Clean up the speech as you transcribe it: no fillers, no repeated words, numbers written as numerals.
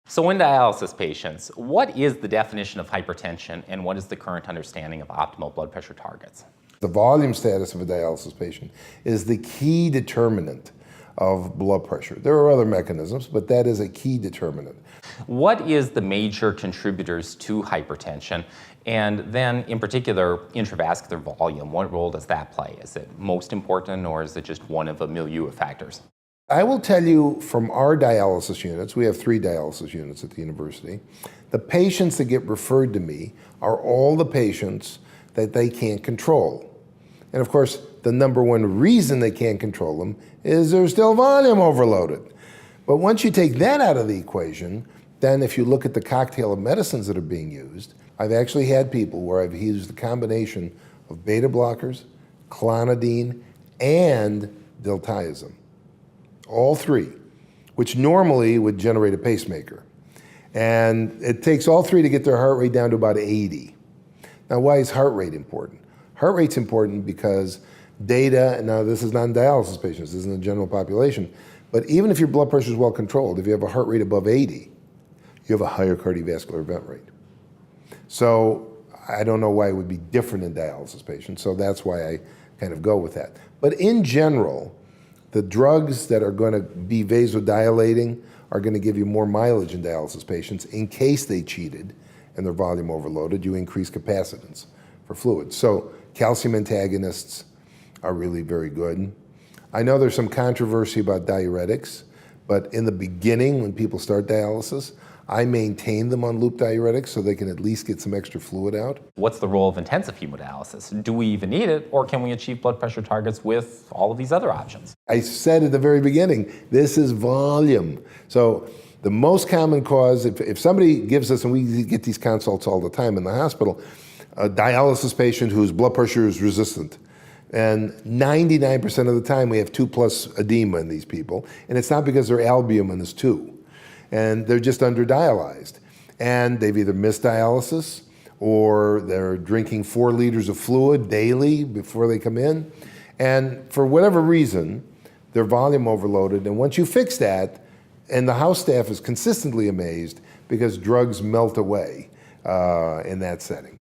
So in dialysis patients, what is the definition of hypertension and what is the current understanding of optimal blood pressure targets? The volume status of a dialysis patient is the key determinant of blood pressure. There are other mechanisms, but that is a key determinant. What is the major contributors to hypertension? And then in particular, intravascular volume, what role does that play? Is it most important or is it just one of a milieu of factors? I will tell you from our dialysis units, we have 3 dialysis units at the university, the patients that get referred to me are all the patients that they can't control. And of course, the number one reason they can't control them is they're still volume overloaded. But once you take that out of the equation, then if you look at the cocktail of medicines that are being used, I've actually had people where I've used a combination of beta blockers, clonidine, and diltiazem. All 3, which normally would generate a pacemaker. And it takes all 3 to get their heart rate down to about 80. Now, why is heart rate important? Heart rate's important because data, now this is not in dialysis patients, this is in the general population, but even if your blood pressure is well controlled, if you have a heart rate above 80, you have a higher cardiovascular event rate. So I don't know why it would be different in dialysis patients, so that's why I kind of go with that. But in general, the drugs that are going to be vasodilating are going to give you more mileage in dialysis patients in case they cheated and their volume overloaded. You increase capacitance for fluids. So calcium antagonists are really very good. I know there's some controversy about diuretics, but in the beginning when people start dialysis, I maintain them on loop diuretics so they can at least get some extra fluid out. What's the role of intensive hemodialysis? Do we even need it, or can we achieve blood pressure targets with all of these other options? I said at the very beginning, this is volume. So the most common cause, if somebody gives us, and we get these consults all the time in the hospital, a dialysis patient whose blood pressure is resistant. And 99% of the time we have 2+ edema in these people, and it's not because their albumin is 2. And they're just underdialyzed. And they've either missed dialysis or they're drinking 4 liters of fluid daily before they come in. And for whatever reason, they're volume overloaded. And once you fix that, and the house staff is consistently amazed because drugs melt away in that setting.